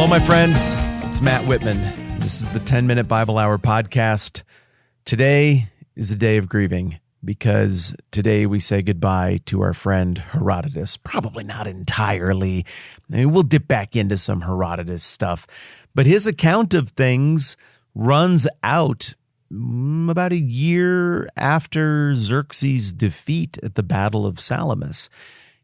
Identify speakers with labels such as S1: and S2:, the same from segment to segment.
S1: Hello, my friends. It's Matt Whitman. This is the 10-Minute Bible Hour podcast. Today is a day of grieving because today we say goodbye to our friend Herodotus. Probably not entirely. I mean, we'll dip back into some Herodotus stuff. But his account of things runs out about a year after Xerxes' defeat at the Battle of Salamis.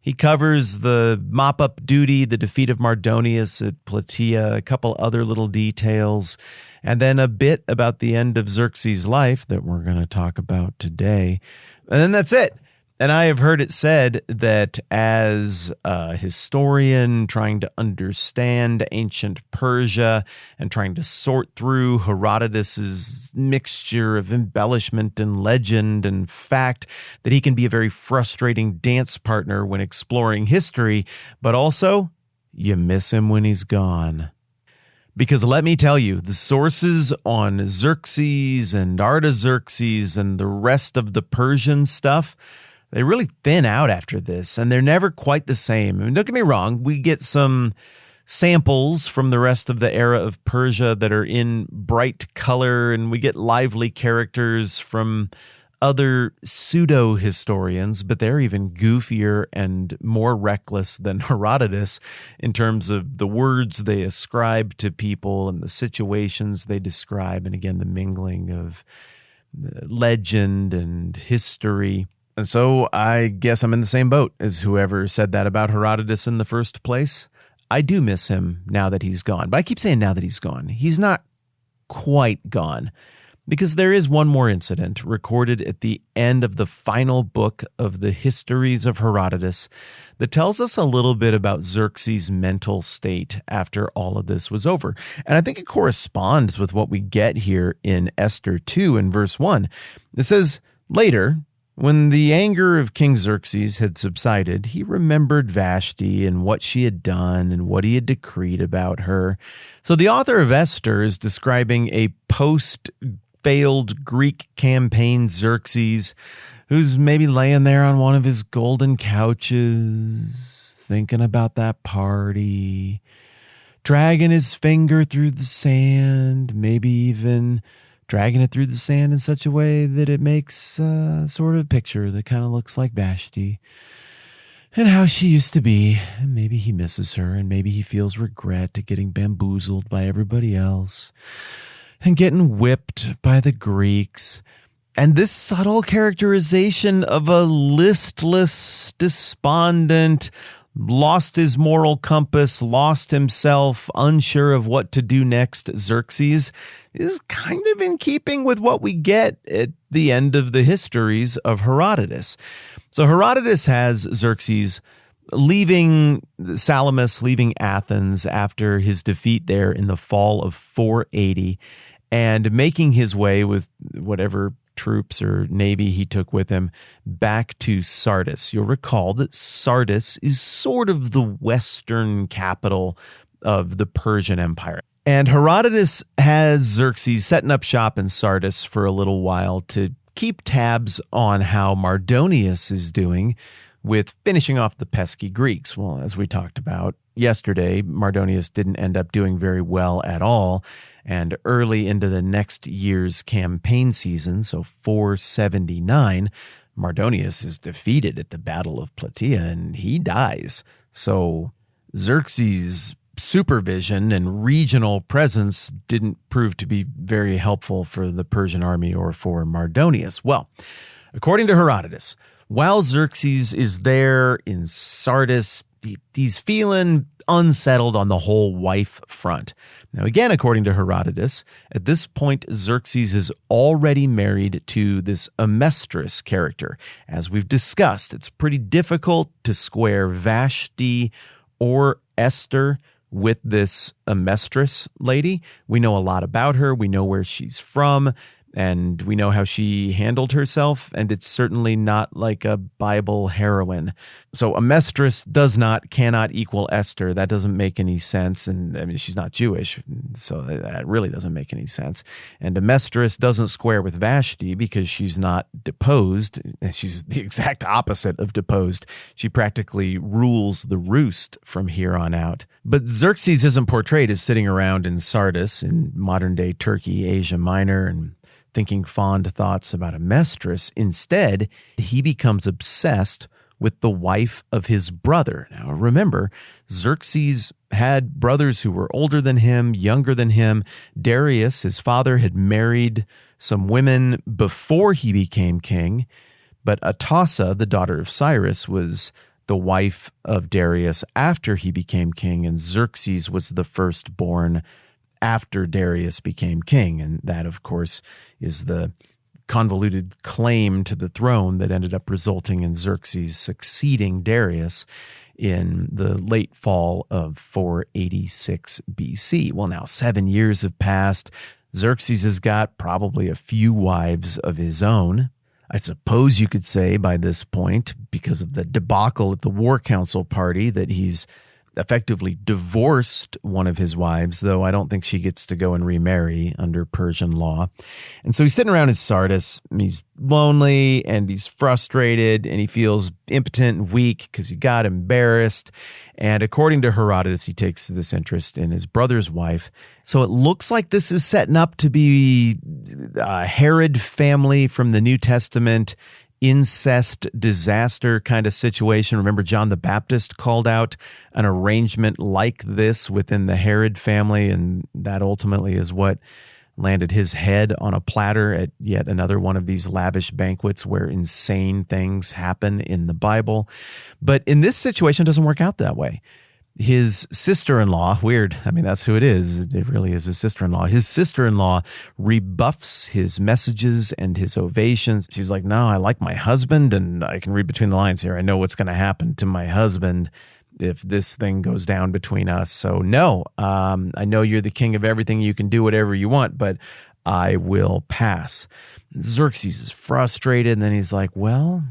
S1: He covers the mop-up duty, the defeat of Mardonius at Plataea, a couple other little details, and then a bit about the end of Xerxes' life that we're going to talk about today. And then that's it. And I have heard it said that as a historian trying to understand ancient Persia and trying to sort through Herodotus's mixture of embellishment and legend and fact, that he can be a very frustrating dance partner when exploring history, but also you miss him when he's gone. Because let me tell you, the sources on Xerxes and Artaxerxes and the rest of the Persian stuff, they really thin out after this, and they're never quite the same. I mean, don't get me wrong, we get some samples from the rest of the era of Persia that are in bright color, and we get lively characters from other pseudo-historians, but they're even goofier and more reckless than Herodotus in terms of the words they ascribe to people and the situations they describe, and again, the mingling of legend and history. And so I guess I'm in the same boat as whoever said that about Herodotus in the first place. I do miss him now that he's gone. But I keep saying now that he's gone. He's not quite gone, because there is one more incident recorded at the end of the final book of the Histories of Herodotus that tells us a little bit about Xerxes' mental state after all of this was over. And I think it corresponds with what we get here in Esther 2 in verse 1. It says, "Later, when the anger of King Xerxes had subsided, he remembered Vashti and what she had done and what he had decreed about her." So the author of Esther is describing a post-failed Greek campaign Xerxes who's maybe laying there on one of his golden couches, thinking about that party, dragging his finger through the sand, maybe even dragging it through the sand in such a way that it makes sort of a picture that kind of looks like Vashti and how she used to be. And maybe he misses her, and maybe he feels regret at getting bamboozled by everybody else and getting whipped by the Greeks. And this subtle characterization of a listless, despondent, lost his moral compass, lost himself, unsure of what to do next Xerxes is kind of in keeping with what we get at the end of the histories of Herodotus. So Herodotus has Xerxes leaving Salamis, leaving Athens after his defeat there in the fall of 480, and making his way with whatever troops or navy he took with him back to Sardis. You'll recall that Sardis is sort of the western capital of the Persian Empire. And Herodotus has Xerxes setting up shop in Sardis for a little while to keep tabs on how Mardonius is doing with finishing off the pesky Greeks. Well, as we talked about yesterday, Mardonius didn't end up doing very well at all. And early into the next year's campaign season, so 479, Mardonius is defeated at the Battle of Plataea and he dies. So Xerxes' supervision and regional presence didn't prove to be very helpful for the Persian army or for Mardonius. Well, according to Herodotus, while Xerxes is there in Sardis, he's feeling unsettled on the whole wife front. Now, again, according to Herodotus, at this point, Xerxes is already married to this Amestris character. As we've discussed, it's pretty difficult to square Vashti or Esther with this Amestris lady. We know a lot about her. We know where she's from. And we know how she handled herself, and it's certainly not like a Bible heroine. So Amestris cannot equal Esther. That doesn't make any sense. And I mean, she's not Jewish, so that really doesn't make any sense. And Amestris doesn't square with Vashti because she's not deposed. She's the exact opposite of deposed. She practically rules the roost from here on out. But Xerxes isn't portrayed as sitting around in Sardis in modern-day Turkey, Asia Minor, and thinking fond thoughts about Amestris. Instead, he becomes obsessed with the wife of his brother. Now, remember, Xerxes had brothers who were older than him, younger than him. Darius, his father, had married some women before he became king, but Atassa, the daughter of Cyrus, was the wife of Darius after he became king, and Xerxes was the firstborn after Darius became king. And that, of course, is the convoluted claim to the throne that ended up resulting in Xerxes succeeding Darius in the late fall of 486 BC. Well, now 7 years have passed. Xerxes has got probably a few wives of his own. I suppose you could say by this point, because of the debacle at the War Council party, that he's effectively divorced one of his wives, though I don't think she gets to go and remarry under Persian law. And so he's sitting around in Sardis, and he's lonely, and he's frustrated, and he feels impotent and weak because he got embarrassed. And according to Herodotus, he takes this interest in his brother's wife. So it looks like this is setting up to be a Herod family from the New Testament, incest disaster kind of situation. Remember, John the Baptist called out an arrangement like this within the Herod family, and that ultimately is what landed his head on a platter at yet another one of these lavish banquets where insane things happen in the Bible. But in this situation, it doesn't work out that way. His sister-in-law, weird, I mean, that's who it is. It really is his sister-in-law. His sister-in-law rebuffs his messages and his ovations. She's like, no, I like my husband, and I can read between the lines here. I know what's going to happen to my husband if this thing goes down between us. So no, I know you're the king of everything. You can do whatever you want, but I will pass. Xerxes is frustrated, and then he's like, well,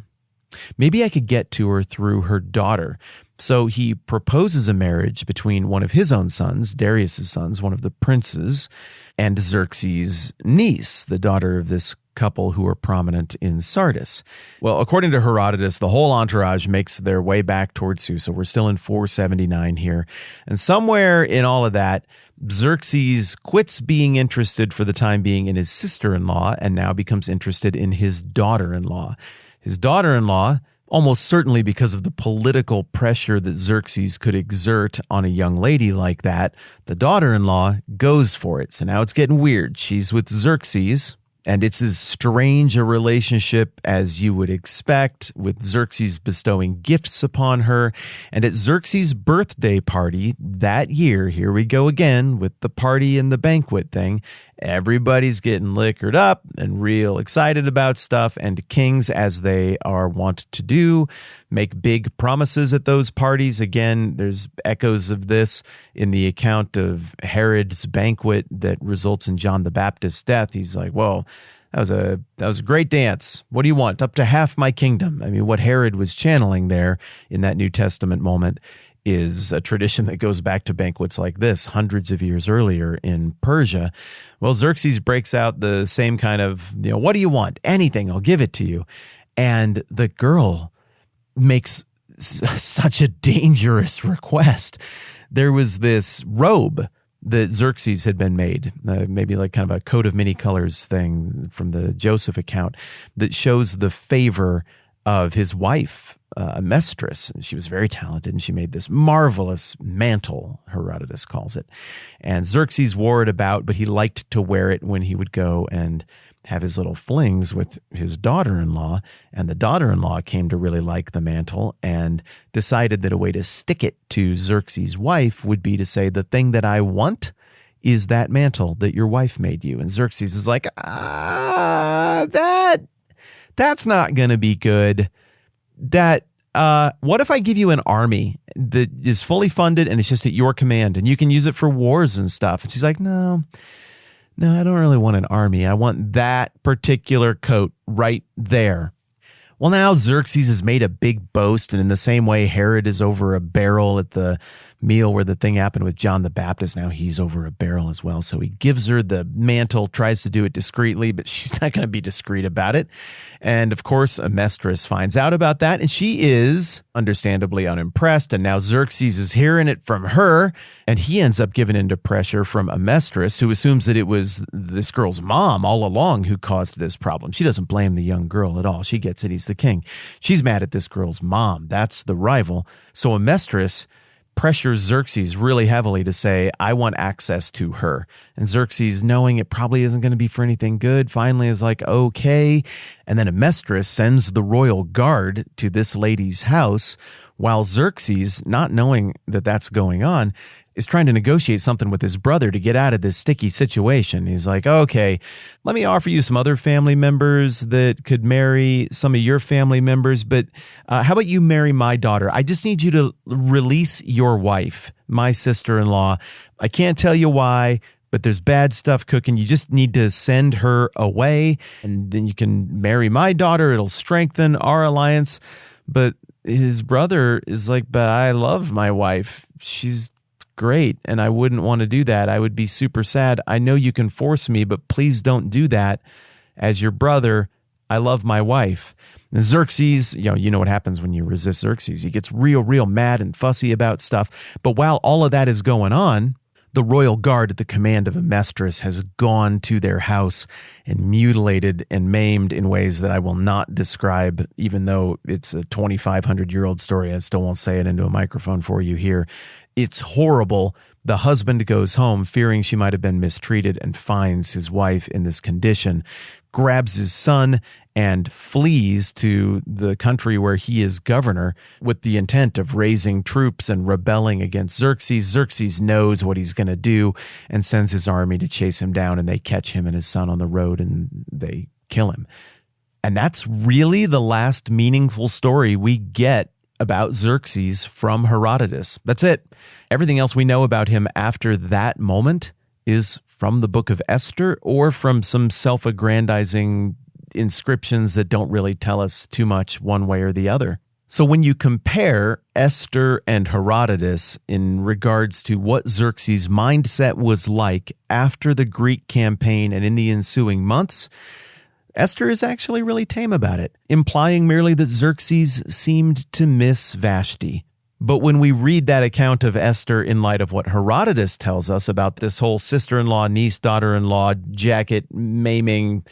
S1: maybe I could get to her through her daughter. So he proposes a marriage between one of his own sons, Darius's sons, one of the princes, and Xerxes' niece, the daughter of this couple who are prominent in Sardis. Well, according to Herodotus, the whole entourage makes their way back towards Susa. We're still in 479 here. And somewhere in all of that, Xerxes quits being interested for the time being in his sister-in-law and now becomes interested in his daughter-in-law. His daughter-in-law, almost certainly because of the political pressure that Xerxes could exert on a young lady like that, the daughter-in-law goes for it. So now it's getting weird. She's with Xerxes, and it's as strange a relationship as you would expect, with Xerxes bestowing gifts upon her. And at Xerxes' birthday party that year, here we go again with the party and the banquet thing, everybody's getting liquored up and real excited about stuff, and kings, as they are wont to do, make big promises at those parties. Again, there's echoes of this in the account of Herod's banquet that results in John the Baptist's death. He's like, well, that was a great dance. What do you want? Up to half my kingdom. I mean, what Herod was channeling there in that New Testament moment is a tradition that goes back to banquets like this hundreds of years earlier in Persia. Well, Xerxes breaks out the same kind of, what do you want? Anything, I'll give it to you. And the girl makes such a dangerous request. There was this robe that Xerxes had been made, maybe like kind of a coat of many colors thing from the Joseph account, that shows the favor of his wife, Amestris. She was very talented, and she made this marvelous mantle, Herodotus calls it. And Xerxes wore it about, but he liked to wear it when he would go and have his little flings with his daughter-in-law. And the daughter-in-law came to really like the mantle and decided that a way to stick it to Xerxes' wife would be to say, the thing that I want is that mantle that your wife made you. And Xerxes is like, that's not going to be good. What if I give you an army that is fully funded and it's just at your command and you can use it for wars and stuff? And she's like, no, No, I don't really want an army. I want that particular coat right there. Well, now Xerxes has made a big boast, and in the same way Herod is over a barrel at the meal where the thing happened with John the Baptist, now he's over a barrel as well. So he gives her the mantle, tries to do it discreetly, but she's not going to be discreet about it. And of course, Amestris finds out about that, and she is understandably unimpressed. And now Xerxes is hearing it from her, and he ends up giving into pressure from Amestris, who assumes that it was this girl's mom all along who caused this problem. She doesn't blame the young girl at all. She gets it. He's the king. She's mad at this girl's mom. That's the rival. So Amestris pressures Xerxes really heavily to say, I want access to her. And Xerxes, knowing it probably isn't going to be for anything good, finally is like, okay. And then Amestris sends the royal guard to this lady's house, while Xerxes, not knowing that that's going on, is trying to negotiate something with his brother to get out of this sticky situation. He's like, okay, let me offer you some other family members that could marry some of your family members, but how about you marry my daughter? I just need you to release your wife, my sister-in-law. I can't tell you why, but there's bad stuff cooking. You just need to send her away, and then you can marry my daughter. It'll strengthen our alliance. But his brother is like, but I love my wife. She's great, and I wouldn't want to do that. I would be super sad. I know you can force me, but please don't do that. As your brother, I love my wife. And Xerxes, you know what happens when you resist Xerxes. He gets real mad and fussy about stuff. But while all of that is going on, the royal guard at the command of Amestris has gone to their house and mutilated and maimed in ways that I will not describe, even though it's a 2,500-year-old story. I still won't say it into a microphone for you here. It's horrible. The husband goes home fearing she might have been mistreated and finds his wife in this condition, grabs his son and flees to the country where he is governor with the intent of raising troops and rebelling against Xerxes. Xerxes knows what he's going to do and sends his army to chase him down, and they catch him and his son on the road and they kill him. And that's really the last meaningful story we get about Xerxes from Herodotus. That's it. Everything else we know about him after that moment is from the book of Esther or from some self-aggrandizing inscriptions that don't really tell us too much one way or the other. So when you compare Esther and Herodotus in regards to what Xerxes' mindset was like after the Greek campaign and in the ensuing months, Esther is actually really tame about it, implying merely that Xerxes seemed to miss Vashti. But when we read that account of Esther in light of what Herodotus tells us about this whole sister-in-law, niece, daughter-in-law, jacket, maiming,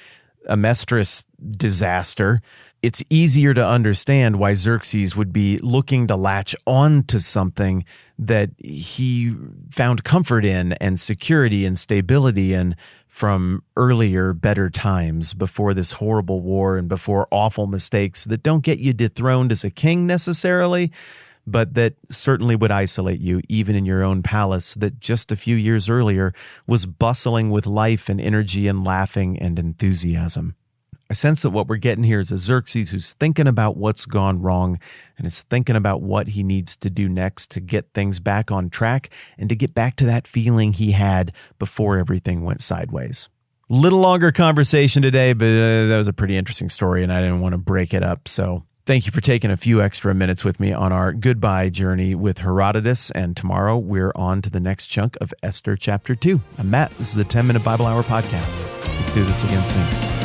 S1: Amestris disaster, it's easier to understand why Xerxes would be looking to latch on to something that he found comfort in and security and stability in from earlier, better times before this horrible war and before awful mistakes that don't get you dethroned as a king necessarily, but that certainly would isolate you even in your own palace that just a few years earlier was bustling with life and energy and laughing and enthusiasm. I sense that what we're getting here is a Xerxes who's thinking about what's gone wrong and is thinking about what he needs to do next to get things back on track and to get back to that feeling he had before everything went sideways. Little longer conversation today, but that was a pretty interesting story and I didn't want to break it up. So thank you for taking a few extra minutes with me on our goodbye journey with Herodotus. And tomorrow we're on to the next chunk of Esther chapter 2. I'm Matt. This is the 10 Minute Bible Hour podcast. Let's do this again soon.